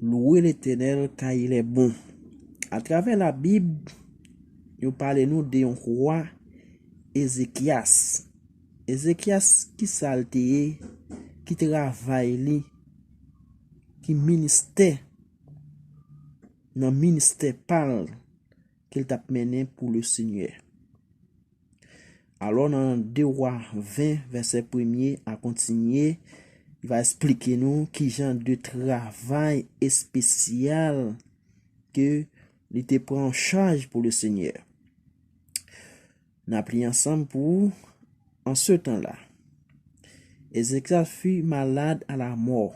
louer l'Éternel car il est bon. À travers la Bible, nous parlons de un roi Ézéchias. Ézéchias qui salté, qui travaille, qui ministère, dans ministère parle qu'il t'a mené pour le Seigneur. Alors dans 2 Rois 20, verset 1er à continuer, il va expliquer nous qui genre de travail spécial que il était pris en charge pour le Seigneur. Nous avons pris ensemble pour en ce temps-là. Ézéchias fut malade à la mort.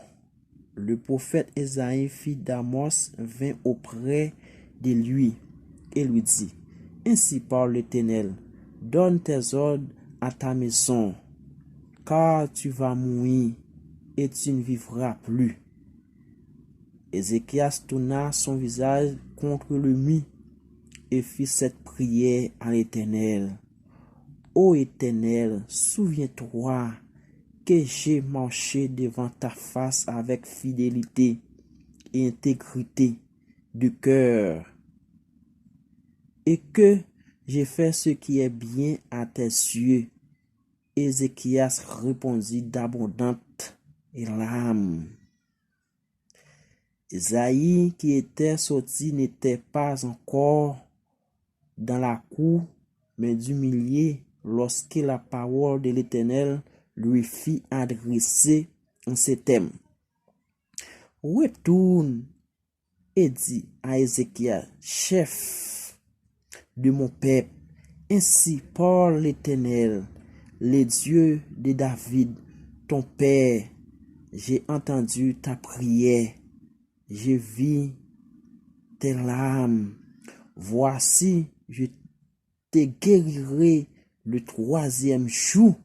Le prophète Ésaïe, fils d'Amos, vint auprès de lui et lui dit: Ainsi parle l'Éternel, donne tes ordres à ta maison, car tu vas mourir et tu ne vivras plus. Ézéchias tourna son visage contre le mur et fit cette prière à l'Éternel. Ô Éternel, souviens-toi que j'ai marché devant ta face avec fidélité et intégrité de cœur, et que j'ai fait ce qui est bien à tes yeux. Ézéchias répondit d'abondantes larmes. Isaïe, qui était sorti, n'était pas encore dans la cour, mais du milieu, lorsque la parole de l'Éternel lui fit adresser en ces termes: Retourne et dis à Ézéchias, chef de mon peuple, ainsi parle l'Éternel, le Dieu de David, ton père. J'ai entendu ta prière, j'ai vu tes larmes. Voici, je te guérirai le 3e jour.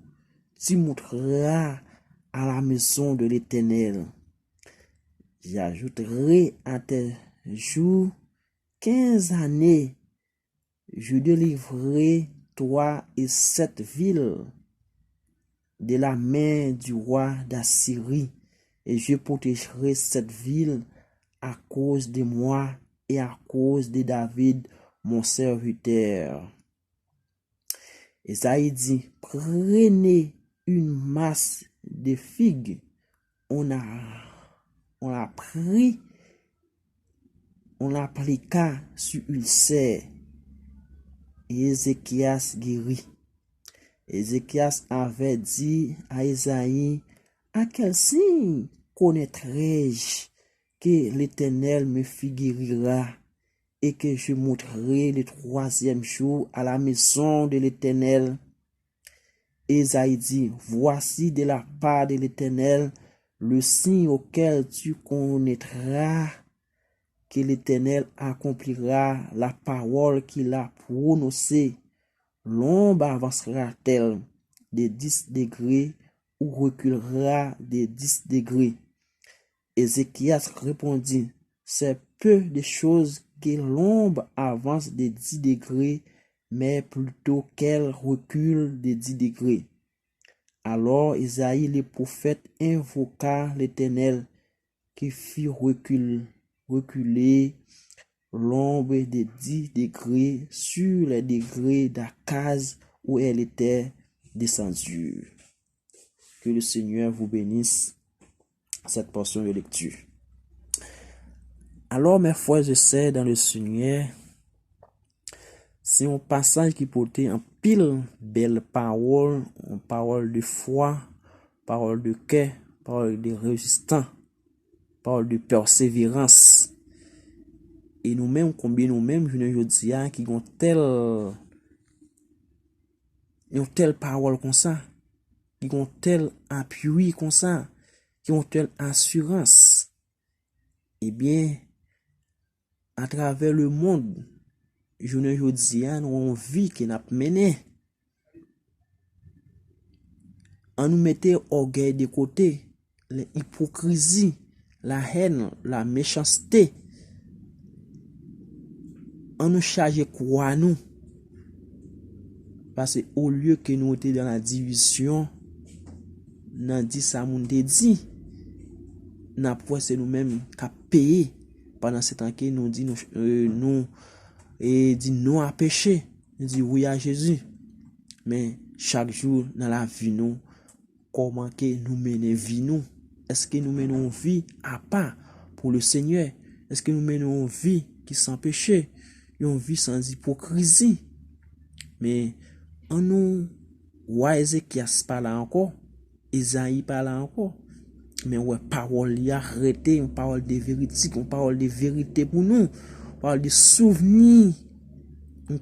Tu monteras à la maison de l'Éternel. J'ajouterai à tes jours 15 années. Je délivrerai toi et cette ville de la main du roi d'Assyrie, et je protégerai cette ville à cause de moi et à cause de David, mon serviteur. Esaïe dit: Prenez une masse de figues. On l'a pris, on l'appliqua sur ulcère. Et Ézéchias guérit. Ézéchias avait dit à Esaïe: À quel signe connaîtrai-je que l'Éternel me fit guérira et que je monterai le 3e jour à la maison de l'Éternel? Esaïe dit: Voici de la part de l'Éternel le signe auquel tu connaîtras que l'Éternel accomplira la parole qu'il a prononcée. L'ombre avancera-t-elle de 10 degrés ou reculera de 10 degrés? Ézéchias répondit: C'est peu de choses que l'ombre avance de 10 degrés, mais plutôt qu'elle recule de 10 degrés. Alors Isaïe le prophète invoqua l'Éternel, qui fit reculer l'ombre de 10 degrés sur les degrés d'Akaz où elle était descendue. Que le Seigneur vous bénisse cette portion de lecture. Alors, mes frères et sœurs dans le Seigneur, c'est un passage qui portait en pile belle parole, une parole de foi, parole de cœur, parole de résistance, parole de persévérance. Et nous-mêmes, combien nous-mêmes, je ne dis pas, qui ont telle parole comme ça, qui ont tel appui comme ça, qui ont telle assurance. Eh bien, à travers le monde, je ne dis pas, nous avons vie qui n'a pas mené. On nous mettait orgueil de côté, l'hypocrisie, la haine, la méchanceté. On nous charge quoi nous? Parce que au lieu que nous étions dans la division, nous dit ça moun te dit. n'a pas c'est nous-mêmes qui payer pendant ce temps que nous dit dit non à péché, nous dit oui à Jésus. Mais chaque jour dans la vie nous, comment que nous menons vie nous? Est-ce que nous menons vie à part pour le Seigneur? Est-ce que nous menons vie qui sans péché? Une vie sans hypocrisie? Mais en nous, ouais, Ézéchias parle encore, Isaïe parle encore. Mais ouais, parole y arrêté, une parole de vérité, une parole de vérité pour nous, une parole de souvenir.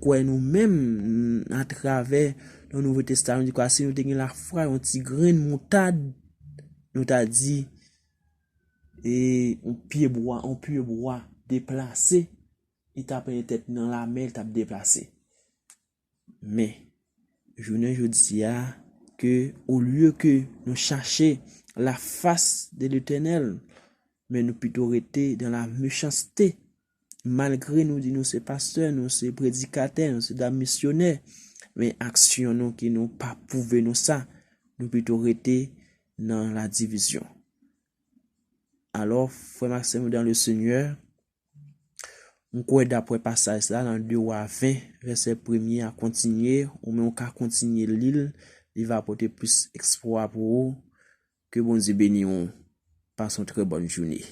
Quoi nous-mêmes, à travers le Nouveau Testament, du coup, si nous avons la foi, un petit grain de moutarde, nous t'a dit, et on pied bois déplacé, il t'a pris tête dans la mer, il t'a déplacé. Mais, je dis que, au lieu que nous cherchions la face de l'Éternel, mais nous plutôt rester dans la méchanceté, malgré nous dit nous c'est pasteurs, nous c'est prédicateurs, nous c'est des missionnaires, mais action nous qui nous pas prouver nous ça, nous plutôt rester dans la division. Alors, frère Maxime dans le Seigneur, on croit d'après passage là dans 2 Rois 20, verset 1er à continuer, ou même on peut continuer l'île, il va apporter plus exploit pour vous, que bon Dieu bénisse, passons une très bonne journée.